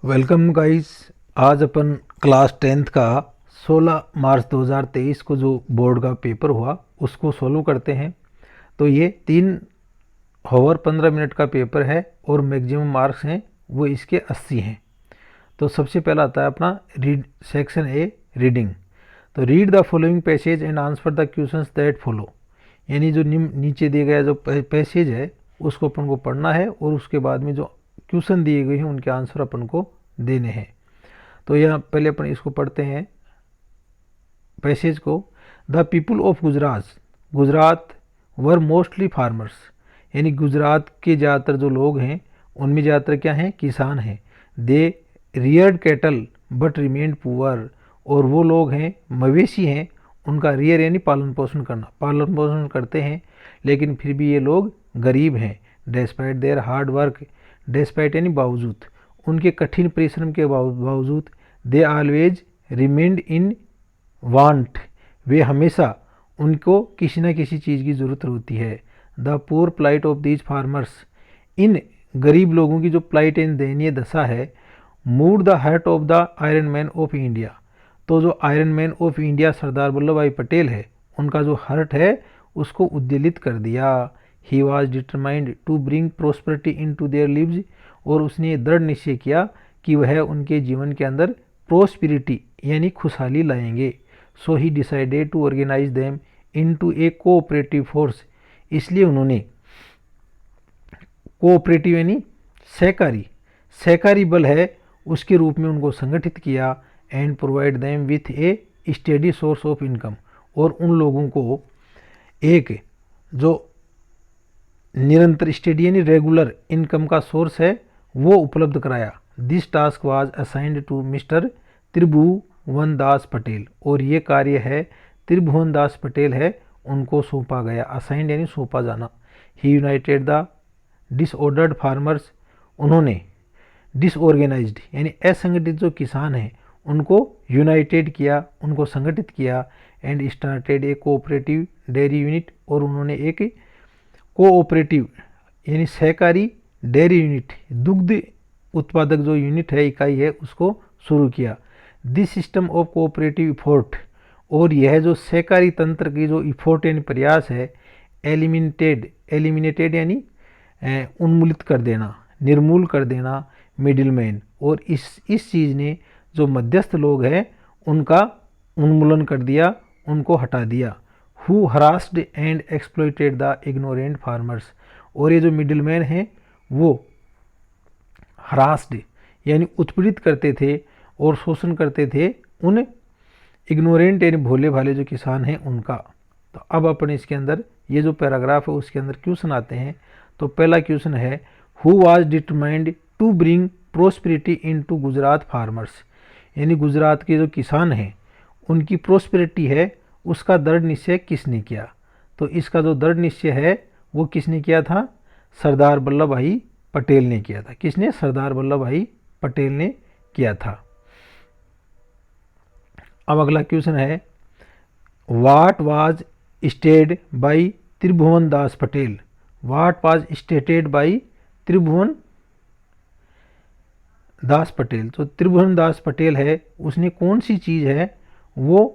Welcome guys. आज अपन class 10th का 16 मार्च 2023 को जो बोर्ड का पेपर हुआ उसको सॉल्व करते हैं। तो ये 3 ओवर 15 मिनट का पेपर है और मैक्सिमम मार्क्स हैं वो इसके 80 हैं। तो सबसे पहला आता है अपना रीड सेक्शन ए, रीडिंग। तो read the following passage and answer the questions that follow. यानी जो नीचे दिए गया जो पैसेज है उसको अपन को पढ़ना है और उसके बाद में जो क्वेश्चन दिए गए हैं उनके आंसर अपन को देने हैं। तो यहाँ पहले अपन इसको पढ़ते हैं पैसेज को। The people of Gujarat were mostly farmers. यानी गुजरात के ज़्यादातर जो लोग हैं उनमें ज़्यादातर क्या हैं, किसान हैं। They reared cattle but remained poor. और वो लोग हैं मवेशी हैं, उनका रियर यानी पालन पोषण करना, पालन पोषण करते हैं लेकिन फिर भी ये लोग गरीब हैं। Despite their hard work, despite यानी बावजूद, उनके कठिन परिश्रम के बावजूद they always remained in want, वे हमेशा उनको किसी न किसी चीज़ की ज़रूरत होती है। The poor plight of these farmers, इन गरीब लोगों की जो प्लाइट इन दयनीय दशा है, moved the heart of the iron man of India. तो जो iron man of India Sardar Vallabh Bhai Patel है उनका जो हार्ट है उसको उद्वेलित कर दिया। He was determined to bring prosperity in to their lives. और उसने दृढ़ निश्चय किया कि वह उनके जीवन के अंदर प्रोस्पिरिटी यानी खुशहाली लाएंगे। So he decided to organise them into a cooperative force. इसलिए उन्होंने कोऑपरेटिव यानी सहकारी बल है उसके रूप में उनको संगठित किया। And provide them with A steady source of income. और उन लोगों को एक जो निरंतर स्टेडी यानी रेगुलर इनकम का सोर्स है वो उपलब्ध कराया। This task was assigned to mister Tribhuvan Das Patel. और ये कार्य है त्रिभुवन दास पटेल है उनको सौंपा गया। असाइंड यानी सौंपा जाना। ही यूनाइटेड द डिसऑर्डर्ड फार्मर्स, उन्होंने डिसऑर्गेनाइज्ड यानी असंगठित जो किसान हैं उनको यूनाइटेड किया, उनको संगठित किया। And started A cooperative dairy unit, और उन्होंने एक कोऑपरेटिव यानी सहकारी डेयरी यूनिट, दुग्ध उत्पादक जो यूनिट है, इकाई है, उसको शुरू किया। This system of cooperative effort, और यह जो सहकारी तंत्र की जो इफोर्ट यानी प्रयास है, एलिमिनेटेड यानी उन्मूलित कर देना, निर्मूल कर देना मिडिल मैन। और इस चीज़ ने जो मध्यस्थ लोग हैं उनका उन्मूलन कर दिया, उनको हटा दिया। Who harassed and exploited the ignorant farmers. और ये जो मिडिल मैन हैं वो हरास्ड यानी उत्पीड़ित करते थे और शोषण करते थे उन इग्नोरेंट यानी भोले भाले जो किसान हैं उनका। तो अब अपन इसके अंदर ये जो पैराग्राफ है उसके अंदर क्वेश्चन आते हैं। तो पहला क्वेश्चन है, who was determined to bring prosperity in to Gujarat farmers. यानी गुजरात के जो किसान हैं उनकी प्रोस्पेरिटी है उसका दृढ़ निश्चय किसने किया। तो इसका जो दृढ़ निश्चय है वो किसने किया था, सरदार वल्लभ भाई पटेल ने किया था। किसने, सरदार वल्लभ भाई पटेल ने किया था। अब अगला क्वेश्चन है, what was stated by Tribhuvan Das Patel. What was stated by Tribhuvan Das Patel. तो त्रिभुवन दास पटेल है उसने कौन सी चीज़ है वो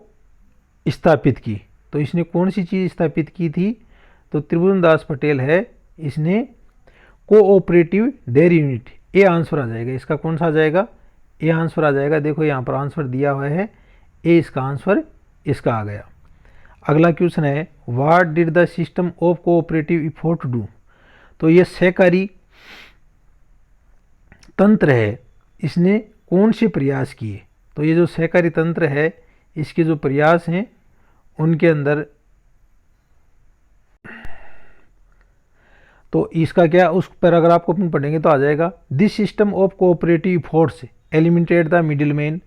स्थापित की। तो इसने कौन सी चीज़ स्थापित की थी, तो त्रिभुवन दास पटेल है इसने cooperative dairy unit. A answer आ जाएगा इसका, कौन सा आ जाएगा, ए आंसर आ जाएगा। देखो यहाँ पर आंसर दिया हुआ है, ए इसका आंसर इसका आ गया। अगला क्वेश्चन है, what did the system of cooperative effort do. तो ये सहकारी तंत्र है इसने कौन से प्रयास किए। तो ये जो सहकारी तंत्र है इसके जो प्रयास हैं उनके अंदर, तो इसका क्या, उस पैराग्राफ को अपन पढ़ेंगे तो आ जाएगा, this system of cooperative force eliminated the middle man.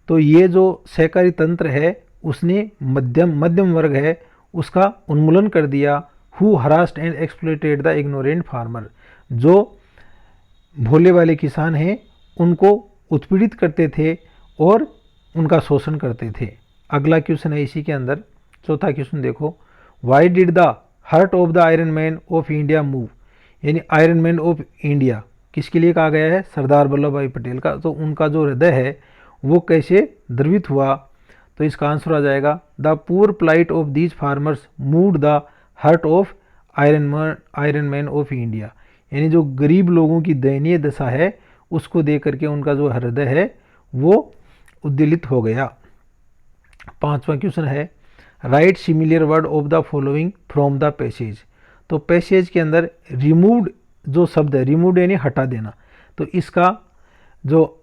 तो ये जो सहकारी तंत्र है उसने मध्यम वर्ग है उसका उन्मूलन कर दिया। Who harassed and exploited the ignorant farmer, जो भोले वाले किसान हैं उनको उत्पीड़ित करते थे और उनका शोषण करते थे। अगला क्वेश्चन है इसी के अंदर, चौथा क्वेश्चन देखो, why did the heart of the iron man of India move. यानी आयरन मैन ऑफ इंडिया किसके लिए कहा गया है? सरदार वल्लभ भाई पटेल का। तो उनका जो हृदय है वो कैसे द्रवित हुआ? तो इसका आंसर आ जाएगा the poor plight of these farmers moved the heart of iron man of India. यानी जो गरीब लोगों की दयनीय दशा है उसको देख करके उनका जो हृदय है वो उद्वेलित हो गया। 5वां क्वेश्चन है right similar word of the following from the passage. तो पैसेज के अंदर रिमूव्ड जो शब्द है, रिमूव्ड यानी हटा देना, तो इसका जो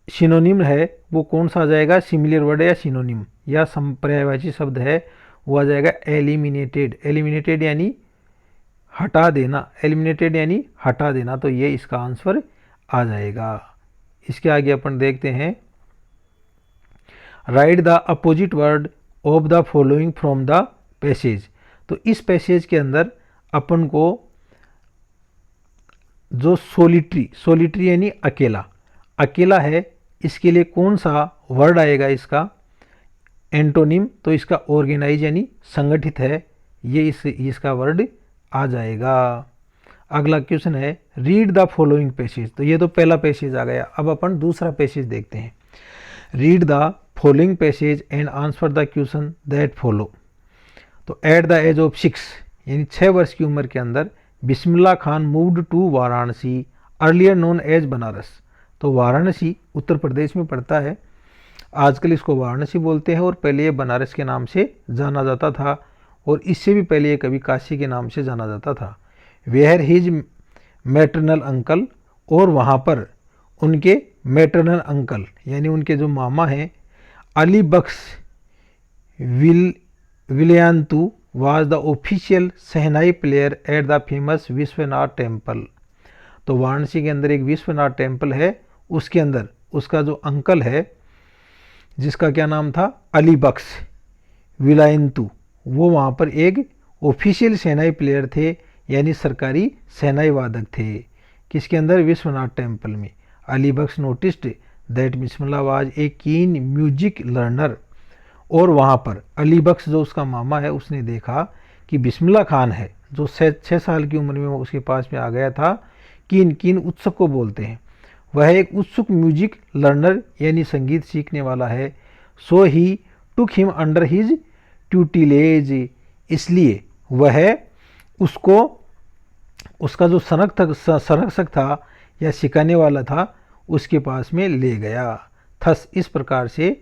सिनोनिम है वो कौन सा आ जाएगा? सिमिलर वर्ड या सिनोनिम या पर्यायवाची शब्द है वो आ जाएगा एलिमिनेटेड। एलिमिनेटेड यानी हटा देना, एलिमिनेटेड यानी हटा देना, तो ये इसका आंसर आ जाएगा। इसके आगे अपन देखते हैं right the opposite word of the following from the passage. तो इस पैसेज के अंदर अपन को जो सोलिट्री यानी अकेला, अकेला है, इसके लिए कौन सा वर्ड आएगा? इसका एंटोनिम, तो इसका ऑर्गेनाइज यानी संगठित है, ये इसका वर्ड आ जाएगा। अगला क्वेश्चन है रीड द फॉलोइंग पैसेज। तो ये तो पहला पैसेज आ गया। अब अपन दूसरा पैसेज देखते हैं। Read the following passage and answer the question that follow. तो एट द एज ऑफ 6 यानी 6 वर्ष की उम्र के अंदर Bismillah Khan moved to Varanasi earlier known as Banaras. तो वाराणसी उत्तर प्रदेश में पड़ता है, आजकल इसको वाराणसी बोलते हैं और पहले ये बनारस के नाम से जाना जाता था और इससे भी पहले ये कभी काशी के नाम से जाना जाता था। वेयर हिज मैटरनल अंकल, और वहाँ पर उनके मैटरनल अंकल यानी उनके जो मामा हैं Ali Bakhsh Vilayatu was the official shehnai player at the famous Vishwanath temple. तो वाराणसी के अंदर एक विश्वनाथ टेम्पल है, उसके अंदर उसका जो अंकल है जिसका क्या नाम था? अली बख्श विलायंतु, वो वहाँ पर एक ऑफिशियल शहनाई प्लेयर थे यानी सरकारी शहनाई वादक थे। किसके अंदर? विश्वनाथ टेम्पल में। Ali Bakhsh noticed that Bismillah was a keen music learner, और वहाँ पर अली बख्श जो उसका मामा है उसने देखा कि बिस्मिल्लाह खान है जो 6 साल की उम्र में वो उसके पास में आ गया था। कीन उत्सुक को बोलते हैं, वह एक उत्सुक म्यूजिक लर्नर यानी संगीत सीखने वाला है। So he took him under his tutelage, इसलिए वह उसको उसका जो संरक्षक था या सिखाने वाला था उसके पास में ले गया। थस इस प्रकार से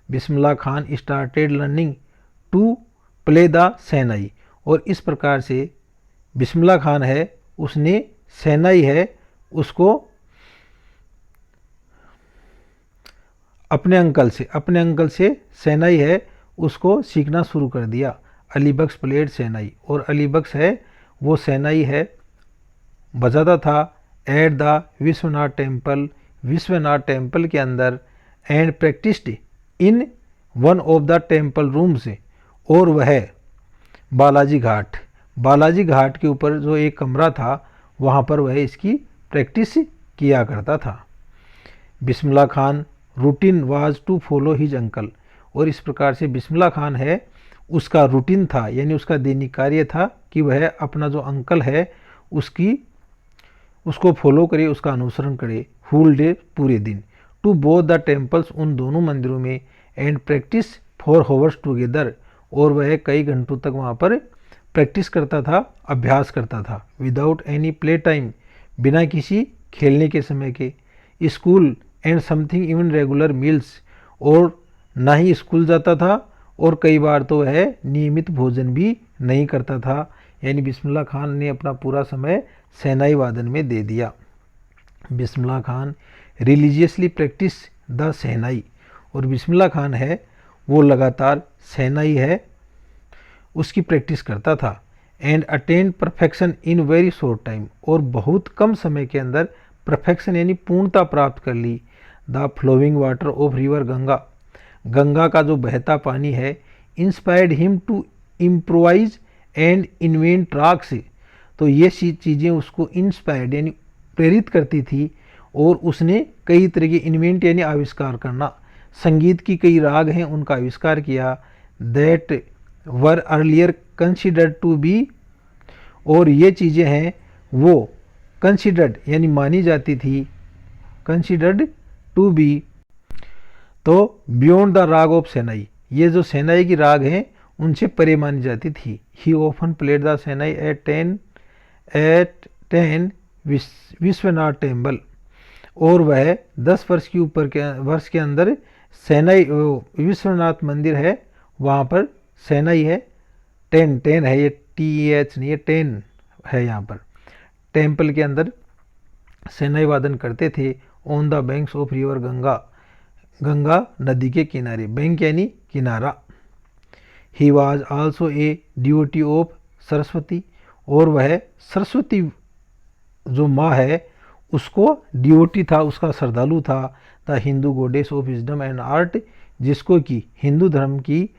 Bismillah Khan started learning to play the shehnai, और इस प्रकार से बिस्मिल्लाह खान है उसने शहनाई है उसको अपने अंकल से शहनाई है उसको सीखना शुरू कर दिया। अली बख्श प्लेड शहनाई, और अली बख्श है वो शहनाई है बजाता था एट द विश्वनाथ टेम्पल के अंदर, and practised in one of the temple rooms, और वह बालाजी घाट के ऊपर जो एक कमरा था वहाँ पर वह इसकी प्रैक्टिस किया करता था। Bismillah Khan routine was to follow his uncle, और इस प्रकार से बिस्मिल्लाह खान है उसका रूटीन था यानी उसका दैनिक कार्य था कि वह अपना जो अंकल है उसको फॉलो करे, उसका अनुसरण करे होल डे पूरे दिन, टू बोथ द टेम्पल्स उन दोनों मंदिरों में, and practice for hours together, और वह कई घंटों तक वहाँ पर प्रैक्टिस करता था, अभ्यास करता था। विदाउट एनी प्ले टाइम, बिना किसी खेलने के समय के। School and something even regular meals, और ना ही स्कूल जाता था और कई बार तो वह नियमित भोजन भी नहीं करता था। यानी बिस्मिल्लाह खान ने अपना पूरा समय शहनाई वादन में दे दिया। Bismillah Khan religiously practice the shehnai, और बिस्मिल्लाह खान है वो लगातार शहनाई है उसकी प्रैक्टिस करता था। And attend perfection in very short time, और बहुत कम समय के अंदर परफेक्शन यानी पूर्णता प्राप्त कर ली। The flowing water of river Ganga का जो बहता पानी है, inspired him to improvise and invent tracks, तो ये चीज़ें उसको इंस्पायर्ड यानी प्रेरित करती थी, और उसने कई तरह के इन्वेंट यानी आविष्कार करना, संगीत की कई राग हैं उनका आविष्कार किया। That were earlier considered to be, और ये चीज़ें हैं वो कंसिडर्ड यानी मानी जाती थी, कंसिडर्ड टू बी, तो बियॉन्ड द राग ऑफ सेनाई, ये जो सेनाई की राग हैं उनसे परे मानी जाती थी। He often played the shehnai at 10 Vishwanath temple, और वह 10 वर्ष के अंदर सेनाई विश्वनाथ मंदिर है वहाँ पर सेनाई है, 10 है, ये TEH नहीं है, 10 है यहाँ पर, टेम्पल के अंदर सेनाई वादन करते थे। On the banks of river Ganga, Ganga नदी के किनारे, बैंक यानी किनारा। He was also a devotee of Saraswati, और वह सरस्वती जो माँ है उसको डिवोटी था, उसका श्रद्धालु था। The Hindu goddess of wisdom and art, जिसको कि हिंदू धर्म की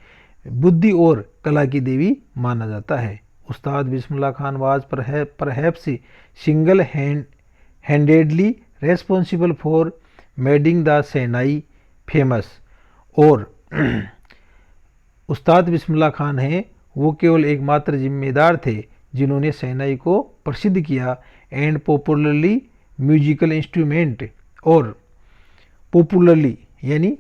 बुद्धि और कला की देवी माना जाता है। Ustad Bismillah Khan was perhaps single handedly responsible for making the shehnai famous, और उस्ताद बिस्मिल्लाह खान हैं वो केवल एकमात्र जिम्मेदार थे जिन्होंने सेनाई को प्रसिद्ध किया। एंड पॉपुलरली म्यूजिकल इंस्ट्रूमेंट, और पॉपुलरली यानी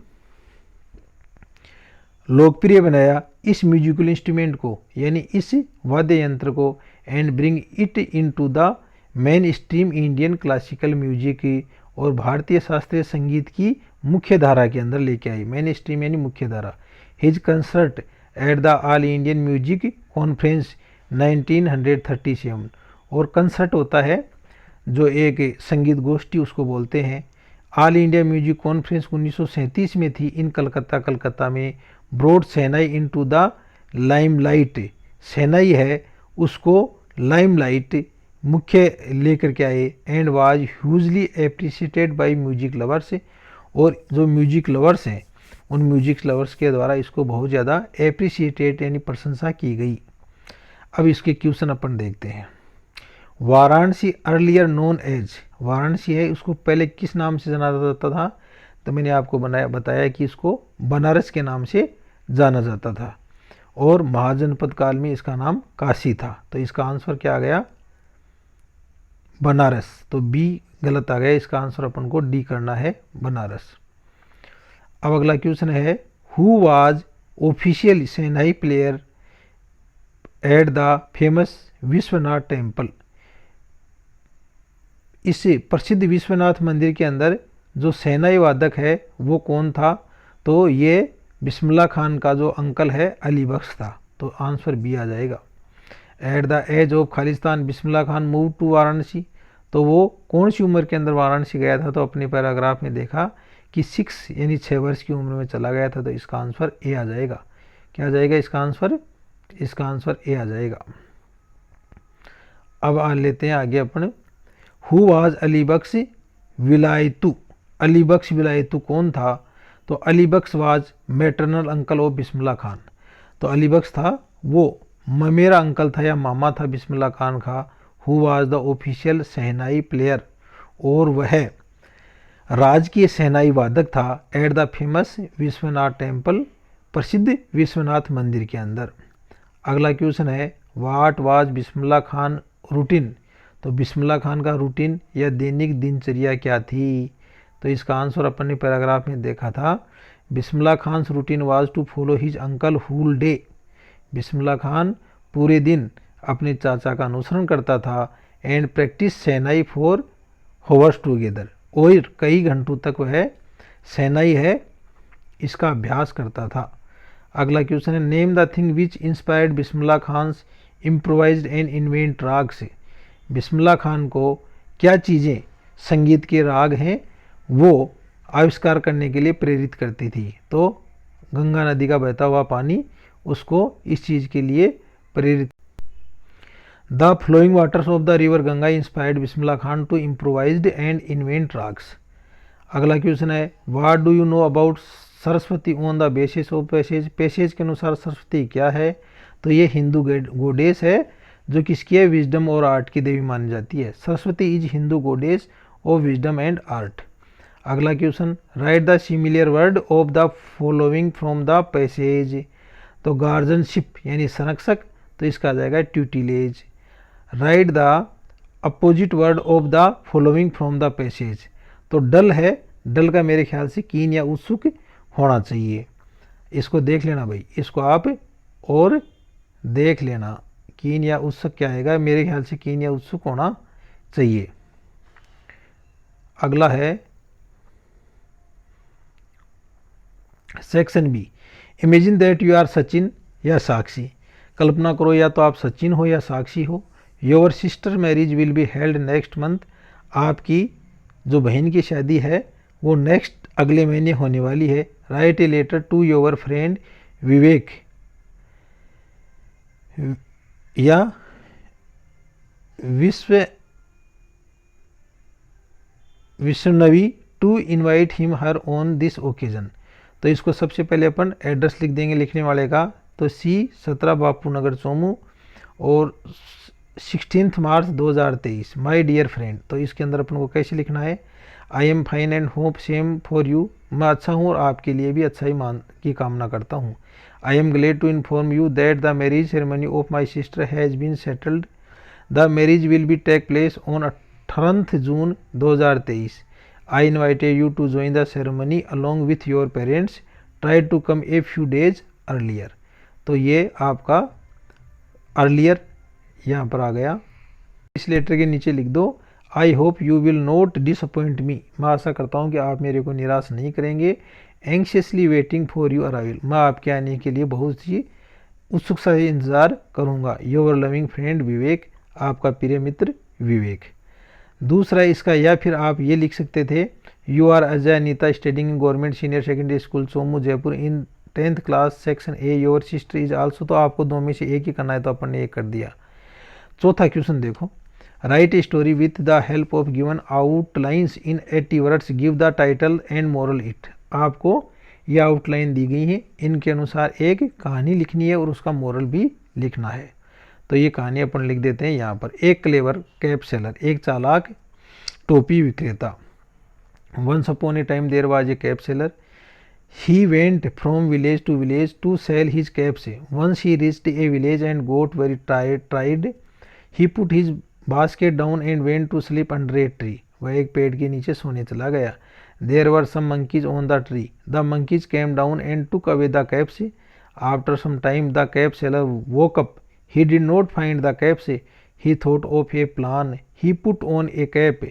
लोकप्रिय बनाया इस म्यूजिकल इंस्ट्रूमेंट को, यानी इस वाद्य यंत्र को। And bring it into the main stream Indian classical music, और भारतीय शास्त्रीय संगीत की मुख्य धारा के अंदर लेके आई, मेन स्ट्रीम यानी मुख्य धारा। His concert at the all Indian music conference 1937, और कंसर्ट होता है जो एक संगीत गोष्ठी उसको बोलते हैं। ऑल इंडिया म्यूजिक कॉन्फ्रेंस 1937 में थी इन कलकत्ता में। Brought shehnai into the limelight, shehnai है उसको लाइमलाइट मुख्य लेकर के आए। And was hugely appreciated by music lovers, और जो म्यूजिक लवर्स हैं उन म्यूजिक लवर्स के द्वारा इसको बहुत ज़्यादा एप्रिशिएटेड यानी प्रशंसा की गई। अब इसके क्वेश्चन अपन देखते हैं। Varanasi earlier known as, Varanasi है उसको पहले किस नाम से जाना जाता था, तो मैंने आपको बताया कि इसको बनारस के नाम से जाना जाता था, और महाजनपद काल में इसका नाम काशी था। तो इसका आंसर क्या आ गया, बनारस। तो बी गलत आ गया, इसका आंसर अपन को डी करना है, बनारस। अब अगला क्वेश्चन है, who was official shehnai player at the famous Vishwanath temple, इस प्रसिद्ध विश्वनाथ मंदिर के अंदर जो सेनाई वादक है वो कौन था, तो ये बिस्मिल्लाह खान का जो अंकल है अली बख्श था। तो आंसर बी आ जाएगा। एट द एज ऑफ खालिस्तान बिस्मिल्लाह खान मूव टू वाराणसी, तो वो कौन सी उम्र के अंदर वाराणसी गया था, तो अपने पैराग्राफ में देखा कि 6 यानी 6 वर्ष की उम्र में चला गया था। तो इसका आंसर ए आ जाएगा। क्या आ जाएगा इसका आंसर, इसका आंसर ए आ जाएगा। अब आ लेते हैं आगे अपन, हु वाज अली बख्श विलायतु, अली बख्श विलायतु कौन था, तो अली बख्श was maternal uncle of Bismillah Khan. तो अली बख्श था वो मेरा अंकल था या मामा था बिस्मिल्लाह खान का। Who was the official shehnai player, और वह राजकीय शहनाई वादक था। Eight the famous Vishwanath temple, प्रसिद्ध विश्वनाथ मंदिर के अंदर। अगला क्वेश्चन है, what was Bismillah Khan routine, तो बिस्मिल्लाह खान का रूटीन या दैनिक दिनचर्या क्या थी, तो इसका आंसर अपन ने पैराग्राफ में देखा था। Bismillah Khan routine was to follow his uncle whole day, Bismillah Khan पूरे दिन अपने चाचा का अनुसरण करता था। And practice shehnai for hours together, और कई घंटों तक वह सेनाई है इसका अभ्यास करता था। अगला क्वेश्चन है, name the thing which inspired Bismillah Khan's improvised and invent raga से, बिस्मिल्लाह खान को क्या चीज़ें संगीत के राग हैं वो आविष्कार करने के लिए प्रेरित करती थी, तो गंगा नदी का बहता हुआ पानी उसको इस चीज़ के लिए प्रेरित। The flowing waters of the river Ganga inspired Bismillah Khan to improvised and invent ragas. अगला क्वेश्चन है, what do you know about Saraswati on the basis of passage, passage के अनुसार सरस्वती क्या है, तो ये हिंदू गोडेस है जो किसकी है, विजडम और आर्ट की देवी मानी जाती है। Saraswati is Hindu goddess of wisdom and art. अगला question, write the similar word of the following from the passage, तो गार्जियनशिप यानी संरक्षक, तो इसका आ जाएगा tutelage. Write the opposite word of the following from the passage. तो डल है, डल का मेरे ख्याल से कीन या उत्सुक होना चाहिए। इसको देख लेना भाई, इसको आप और देख लेना, कीन या उत्सुक क्या आएगा, मेरे ख्याल से कीन या उत्सुक होना चाहिए। अगला है section B, imagine that you are Sachin या साक्षी। कल्पना करो या तो आप सचिन हो या साक्षी हो। Your sister marriage will be held next month. आपकी जो बहन की शादी है वो नेक्स्ट अगले महीने होने वाली है। Write a letter to your friend Vivek या Vaishnavi to invite him her on this occasion. तो इसको सबसे पहले अपन एड्रेस लिख देंगे लिखने वाले का। तो सी 17 बापू नगर चोमू और 16 मार्च 2023 माय डियर फ्रेंड। तो इसके अंदर अपन को कैसे लिखना है, I am fine and hope same for you. मैं अच्छा हूँ और आपके लिए भी अच्छाई की कामना करता हूँ। I am glad to inform you that the marriage ceremony of my sister has been settled. The marriage will be take place on 18 June 2023। I invited you to join the ceremony along with your parents. Try to come a few days earlier. तो ये आपका earlier यहाँ पर आ गया। इस letter के नीचे लिख दो I hope you will not disappoint me। मैं आशा करता हूँ कि आप मेरे को निराश नहीं करेंगे। Anxiously waiting for your arrival। मैं आपके आने के लिए बहुत ही उत्सुकता से इंतज़ार करूँगा। Your loving friend विवेक। आपका प्रिय मित्र विवेक। दूसरा इसका, या फिर आप ये लिख सकते थे you are Ajay Anita studying in government senior secondary school Somu Jaipur in 10th class section A. Your sister is also. तो आपको दो में से एक ही करना है, तो अपन ने एक कर दिया। चौथा क्वेश्चन देखो, right a story with the help of given outlines in 80 words. Give the title and moral it. आपको ये आउटलाइन दी गई है, इनके अनुसार एक कहानी लिखनी है और उसका मोरल भी लिखना है। तो ये कहानी अपन लिख देते हैं यहाँ पर। एक क्लेवर कैप सेलर, एक चालाक टोपी विक्रेता। Once upon a time there was a cap seller. He went from village to sell his caps. Once he reached a village and got very tired. He put his basket down and went to sleep under a tree. वह एक पेड़ के नीचे सोने चला गया। There were some monkeys on the tree. The monkeys came down and took away the caps. After some time the cap seller woke up. He did not find the caps. He thought of a plan. He put on a cap.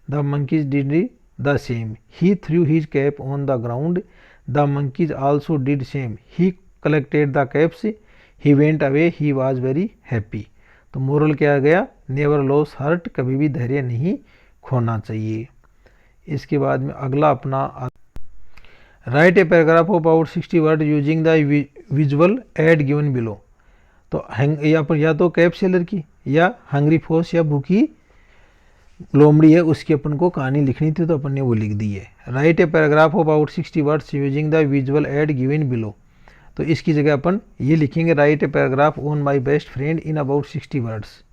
The monkeys did the same. He threw his cap on the ground. The monkeys also did same. He collected the caps. He went away. He was very happy. तो moral क्या आ गया, never loss heart. कभी भी धैर्य नहीं खोना चाहिए। इसके बाद में अगला अपना, right a paragraph of about 60 word using the visual aid given below. तो यहाँ पर या तो कैप सेलर की या हंग्री फोर्स या भूखी लोमड़ी है, उसकी अपन को कहानी लिखनी थी, तो अपन ने वो लिख दी है। Write a paragraph of about 60 words using the visual aid given below. तो इसकी जगह अपन ये लिखेंगे write a paragraph on my best friend in about 60 words.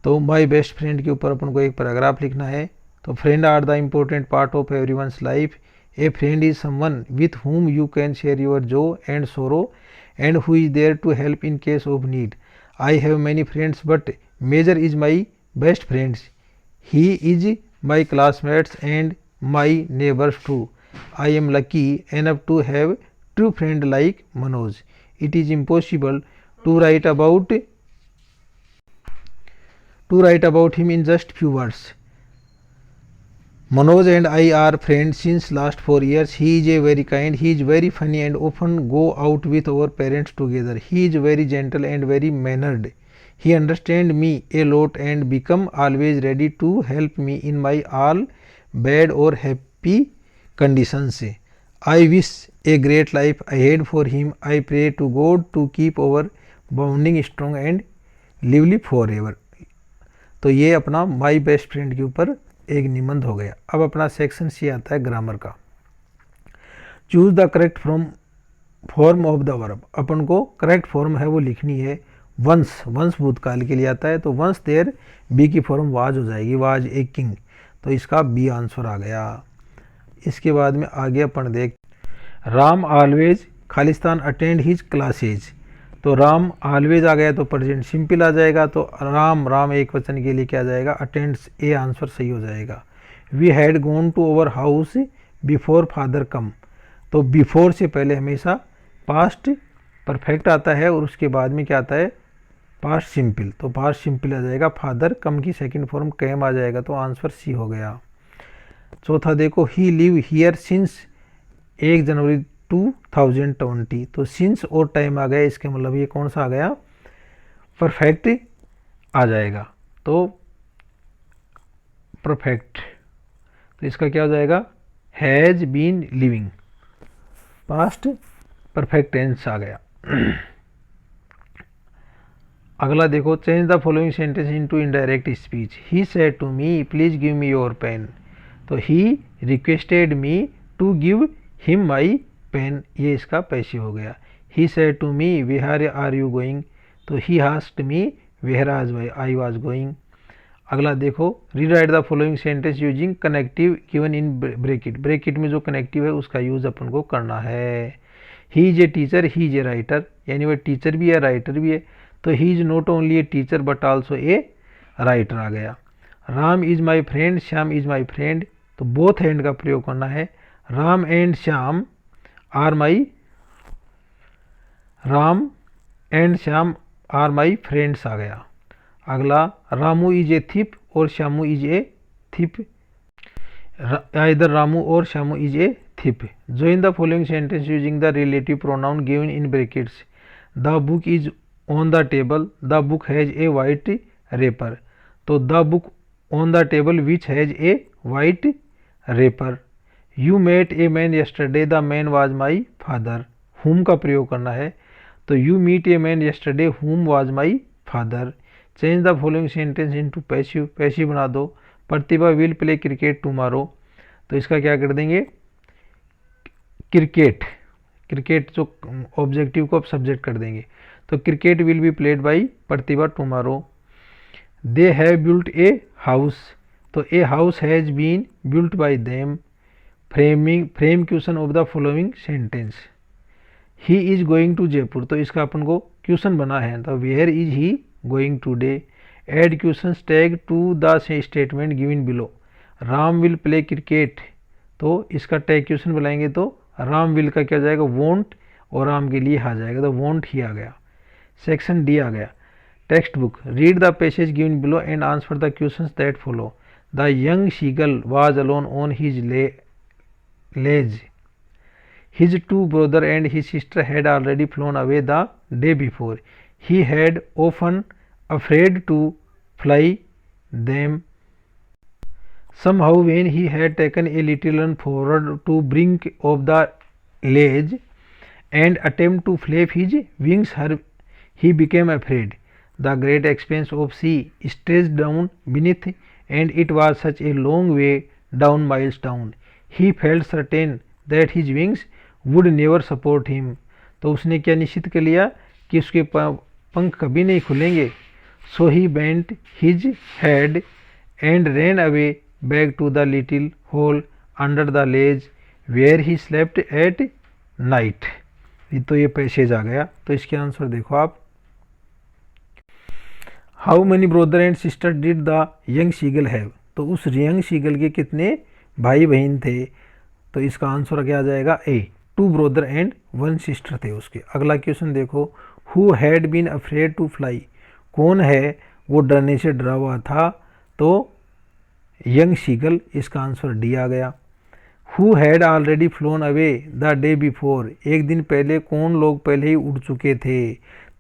तो माय बेस्ट फ्रेंड के ऊपर अपन को एक पैराग्राफ लिखना है। तो friend are the important part of everyone's life. A friend is someone with whom you can share your joy and sorrow and who is there to help in case of need. I have many friends but Major is my best friends. He is my classmates and my neighbors too. I am lucky enough to have true friend like Manoj. It is impossible to write about him in just few words. Manoj and I are friends since last 4 years. He is a very kind, he is very funny and often go out with our parents together. He is very gentle and very mannered. He understands me a lot and become always ready to help me in my all bad or happy conditions. I wish a great life ahead for him. I pray to God to keep our bonding strong and lively forever. तो ये अपना my best friend के ऊपर एक निबंध हो गया। अब अपना सेक्शन सी आता है ग्रामर का। Choose the correct form of the verb. अपन को करेक्ट फॉर्म है वो लिखनी है। वंस, वंस भूतकाल के लिए आता है, तो वंस देयर बी की फॉर्म वाज हो जाएगी, वाज ए किंग। तो इसका बी आंसर आ गया। इसके बाद में आगे अपन देख, Ram always Khalistan attend his classes. तो राम ऑलवेज आ गया तो प्रेजेंट सिंपल आ जाएगा, तो राम एक वचन के लिए क्या आ जाएगा, अटेंड्स, ए आंसर सही हो जाएगा। We had gone to our house before father come, तो बिफोर से पहले हमेशा पास्ट परफेक्ट आता है और उसके बाद में क्या आता है, पास्ट सिंपल, तो पास्ट सिंपल आ जाएगा, फादर कम की सेकंड फॉर्म कैम आ जाएगा, तो आंसर सी हो गया। चौथा देखो, ही लिव हियर सिंस 1 जनवरी 2020, तो सिंस और टाइम आ गया, इसके मतलब ये कौन सा आ गया, परफेक्ट आ जाएगा, तो परफेक्ट, तो इसका क्या हो जाएगा, has been living, past perfect tense आ गया। अगला देखो, change the following sentence into indirect speech. He said to me please give me your pen, तो he requested me to give him my pen, ये इसका पैसिव हो गया। He said to me where are you going, तो he asked me where I was going. अगला देखो, rewrite the following sentence using connective given in bracket, bracket में जो connective है उसका यूज अपन को करना है। He is a teacher, he is a writer, यानी वह टीचर भी है राइटर भी है, तो he is not only a teacher but also a writer आ गया। Ram is my friend, Shyam is my friend, तो बोथ हैंड का प्रयोग करना है। Ram and Shyam are my, Ram and Shyam are my friends आ गया। अगला, रामू इज ए थिप और श्यामू इज ए थिप, इधर रामू और Shyamu is a thief. Join the following sentence using the relative pronoun given in brackets. The book is on the table, the book has a white wrapper, तो the book on the table which has a white wrapper. You met a man yesterday, the man was my father, whom का प्रयोग करना है, तो you meet a man yesterday whom was my father. Change the following sentence into passive, passive बना दो। प्रतिभा will play cricket tomorrow, तो इसका क्या कर देंगे, क्रिकेट, क्रिकेट जो ऑब्जेक्टिव को अब सब्जेक्ट कर देंगे, तो cricket will be played by Pratibha tomorrow. They have built a house, तो a house has been built by them. Frame question of the following sentence. He is going to Jaipur, तो इसका अपन को क्वेश्चन बना है, तो where is he going today. Add question tag to the statement given below. Ram will play cricket, तो इसका tag question बनाएंगे तो राम विल का क्या हो जाएगा, वोंट, और राम के लिए आ जाएगा, तो वोंट ही आ गया। सेक्शन डी आ गया, text book. Read the passage given below and answer the questions that follow. The young seagull was alone on his ledge. His two brother and his sister had already flown away the day before. He had often afraid to fly them. Somehow when he had taken a little run forward to brink of the ledge and attempt to flap his wings, he became afraid. The great expanse of sea stretched down beneath, and it was such a long way down, miles down. He felt certain that his wings would never support him. तो उसने क्या निश्चित कर लिया कि उसके पंख कभी नहीं खुलेंगे। So he bent his head and ran away back to the little hole under the ledge where he slept at night. तो ये पैसेज आ गया, तो इसके आंसर देखो आप। How many brother and sister did the young seagull have, तो उस young seagull के कितने भाई बहन थे, तो इसका आंसर क्या आ जाएगा, ए। 2 ब्रदर एंड 1 सिस्टर थे उसके। अगला क्वेश्चन देखो, who had been afraid to fly, कौन है वो डरने से डरा हुआ था, तो यंग सीगल, इसका आंसर डी आ गया। Who had already flown away the day before, एक दिन पहले कौन लोग पहले ही उड़ चुके थे,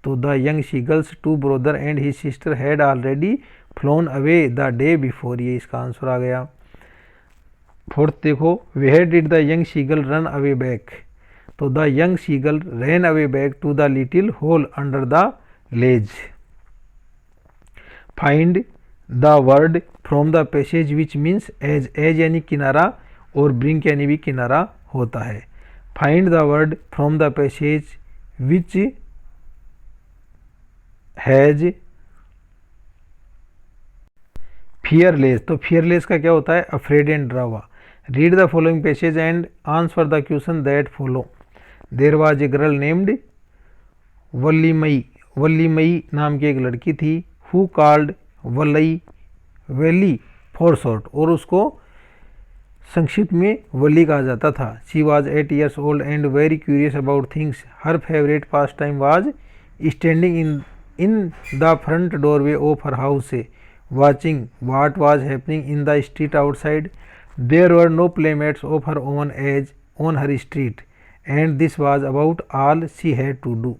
तो the young seagulls 2 brother and his sister had already flown away the day before, ये इसका आंसर आ गया। फोर्थ देखो, where did the young seagull run away back, तो the young seagull ran away back to the little hole under the ledge. Find the word from the passage which means edge, edge यानी किनारा और brink यानी भी किनारा होता है। Find the word from the passage which has fearless, तो fearless का क्या होता है, अफ्रेड एंड डरा हुआ। Read the following passage and answer the question that follow. There was a girl named Valliammai नाम की एक लड़की थी, who called Valli for short, और उसको संक्षिप्त में वली कहा जाता था। She was 8 years old and very curious about things. Her favourite pastime was standing in the front doorway of her house watching what was happening in the street outside. There were no playmates of her own age on her street, and this was about all she had to do.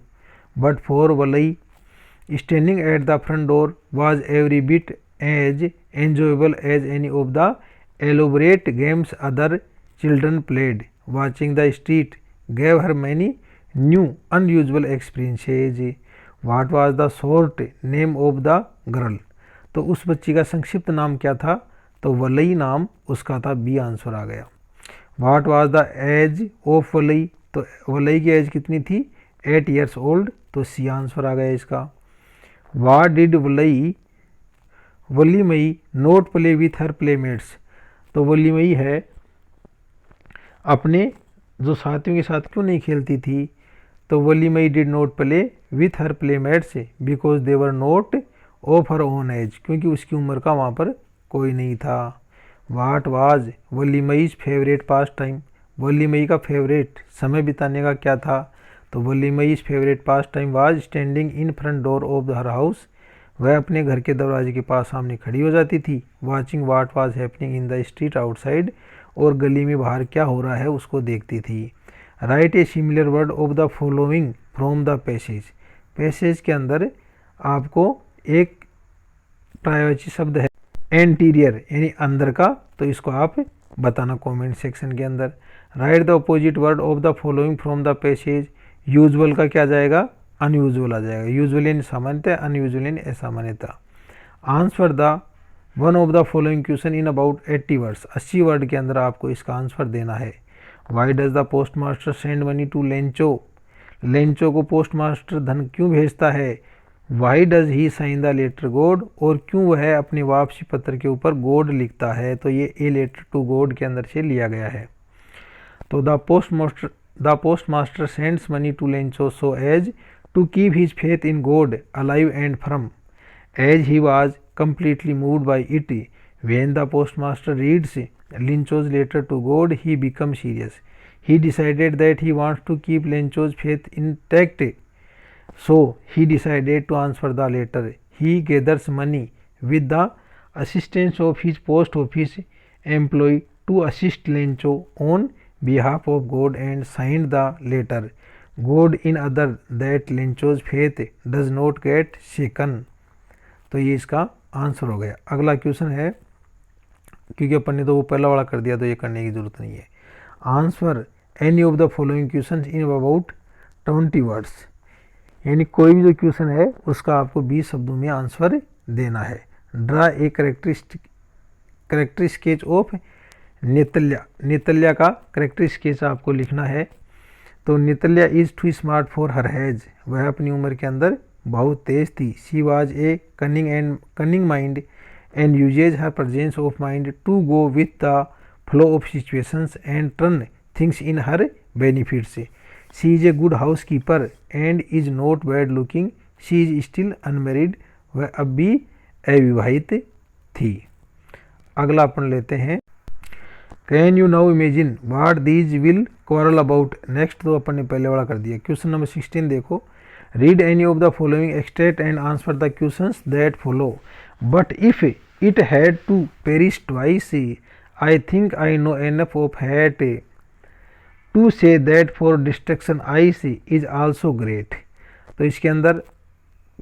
But for Valai, standing at the front door was every bit as enjoyable as any of the elaborate games other children played. Watching the street gave her many new unusual experiences. What was the short name of the girl? तो उस बच्ची का संक्षिप्त नाम क्या था? तो वलई नाम उसका था। बी आंसर आ गया। What was the age of Valli? तो वलई की एज कितनी थी? 8 years old, तो सी आंसर आ गया इसका। What did Valliammai not play with her playmates? तो वलीमई है अपने जो साथियों के साथ क्यों नहीं खेलती थी? तो Valliammai did not play with her playmates because they were not of her own age, क्योंकि उसकी उम्र का वहाँ पर कोई नहीं था। What was Valliammai's favourite pastime? Valliammai का फेवरेट समय बिताने का क्या था? तो Valliammai's favourite pastime was standing in front door of her house. वह अपने घर के दरवाजे के पास सामने खड़ी हो जाती थी। Watching what was happening in the street outside, और गली में बाहर क्या हो रहा है उसको देखती थी। Right a similar word of the following from the passage. Passage के अंदर आपको एक पर्यायवाची शब्द है एंटीरियर, यानी अंदर का, तो इसको आप बताना कमेंट सेक्शन के अंदर। Right the opposite word of the following from the passage. Usual का क्या जाएगा? अनयूजुअल आ जाएगा। यूजुअल यानी सामान्यतः, अनयूजुअल यानी असामान्यतः। Answer the one of the following question in about 80 words. 80 word के अंदर आपको इसका आंसर देना है। Why does the post master send money to Lencho? Lencho को पोस्ट मास्टर धन क्यों भेजता है? Why does he sign the letter God? और क्यों वह अपने वापसी पत्र के ऊपर गॉड लिखता है? तो ये ए लेटर टू गॉड के अंदर से लिया गया है। तो the post master sends money to Lencho so as to keep his faith in God alive and firm, as he was completely moved by it. When the postmaster reads Lencho's letter to God, he becomes serious. He decided that he wants to keep Lencho's faith intact, so he decided to answer the letter. He gathers money with the assistance of his post office employee to assist Lencho on behalf of God and signed the letter. God in other that Lencho's faith does not get shaken. तो ये इसका answer हो गया। अगला question है, क्योंकि अपन ने तो वो पहला वाला कर दिया तो ये करने की जरूरत नहीं है। Answer any of the following question in about 20 words, यानी कोई भी जो क्वेश्चन है उसका आपको 20 शब्दों में आंसर देना है। Draw a character sketch of Natalya. Natalya का करेक्टर स्केच आपको लिखना है। तो Natalya is too smart for her age, वह अपनी उम्र के अंदर बहुत तेज थी। She was a cunning mind and uses her presence of mind to go with the flow of situations and turn things in her benefits. She is a good housekeeper and is not bad looking. She is still unmarried, वह अब भी अविवाहित थी। अगला अपन लेते हैं, can you now imagine what these will quarrel about. Next तो अपन ने पहले वाला कर दिया। क्वेश्चन नंबर 16 देखो। Read any of the following extract and answer the questions that follow. But if it had to perish twice, I think I know enough of hate to say that for destruction I see is also great. तो इसके अंदर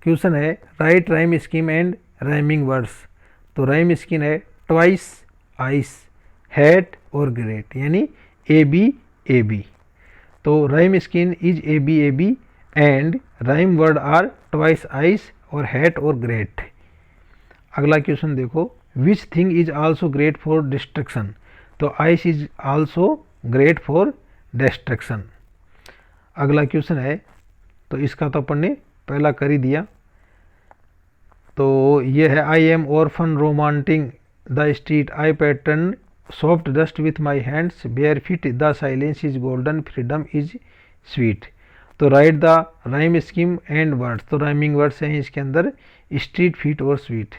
question है write rhyme scheme and rhyming words. तो rhyme scheme है twice, ice, hat और great, यानी A B. तो rhyme scheme is A B and rhyme word are twice, ice और हैट और ग्रेट। अगला क्वेश्चन देखो, which thing is also great for destruction. तो ice is also great for destruction. अगला question है, तो इसका तो अपन ने पहला कर ही दिया। तो ये है I am orphan roaming the street, I pattern soft dust with my hands, bare feet the silence is golden, freedom is sweet. तो write the rhyme scheme and words, तो राइमिंग वर्ड्स हैं इसके अंदर, स्ट्रीट फीट और sweet.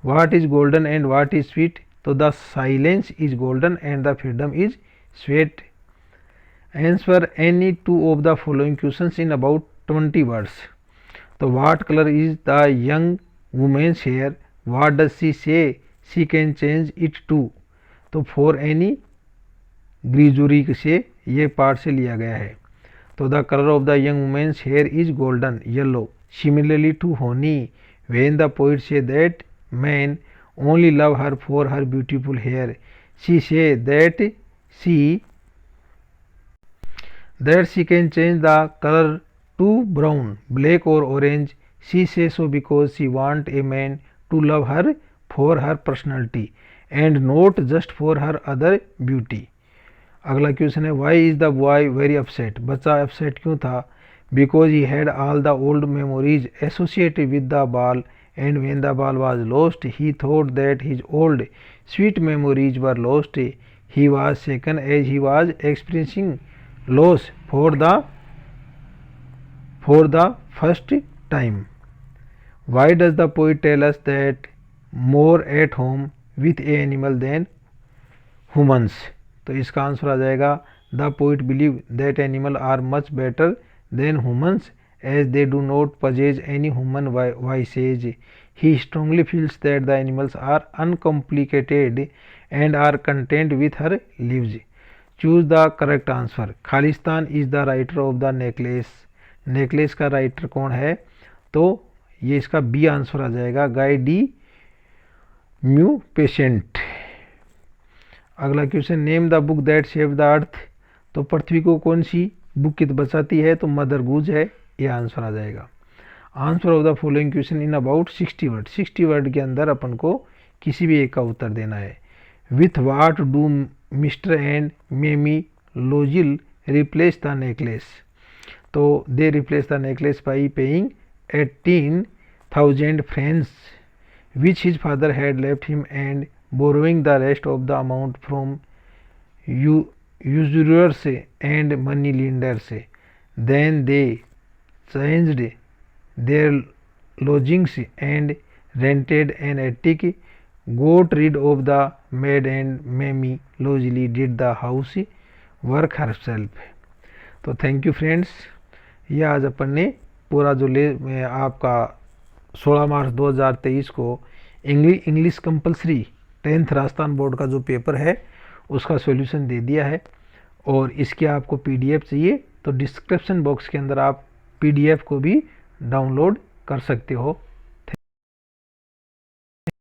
What is golden and what is sweet, तो the silence is golden and the freedom is sweet. Answer any two of the following questions in about 20 words. तो what colour is the young women's hair, what does she say she can change it to, तो for Anne Gregory से ये part से लिया गया है। तो the colour of the young women's hair is golden yellow, similarly to honey when the poet say that man only love her for her beautiful hair, she say that she can change the color to brown, black or orange, she says so because she want a man to love her for her personality and not just for her other beauty। अगला question है why is the boy very upset, बच्चा upset क्यों था, because he had all the old memories associated with the ball and when the ball was lost he thought that his old sweet memories were lost, he was shaken as he was experiencing loss for the first time। Why does the poet tell us that more at home with a animal than humans, तो इसका answer आ जाएगा the poet believe that animal are much better than humans as they do not possess any human vices, he strongly feels that the animals are uncomplicated and are content with her lives। Choose the correct answer, Khalistan is the writer of the necklace, necklace का writer कौन है, तो ये इसका B answer आ जाएगा Guy de mu patient. अगला question name the book that save the earth, तो पृथ्वी को कौन सी बुक बचाती है, तो मदर गूज है, ये आंसर आ जाएगा। Answer of the following question in about 60 word, 60 word के अंदर अपन को किसी भी एक का उत्तर देना है। With what do mister and मेमी लोजिल रिप्लेस द नेकलेस, तो they replace the necklace by paying 18,000 francs which his father had left him and borrowing the rest of the amount from usurers and money lenders, then they changed their lodgings and rented an attic, got rid of the maid and Mamie Logily did the house work herself। तो thank you friends, ये आज अपन ने पूरा जो आपका 16 मार्च 2023 को English compulsory 10th Rajasthan board का जो पेपर है उसका सॉल्यूशन दे दिया है। और इसके आपको पीडीएफ चाहिए तो डिस्क्रिप्शन बॉक्स के अंदर आप पीडीएफ को भी डाउनलोड कर सकते हो।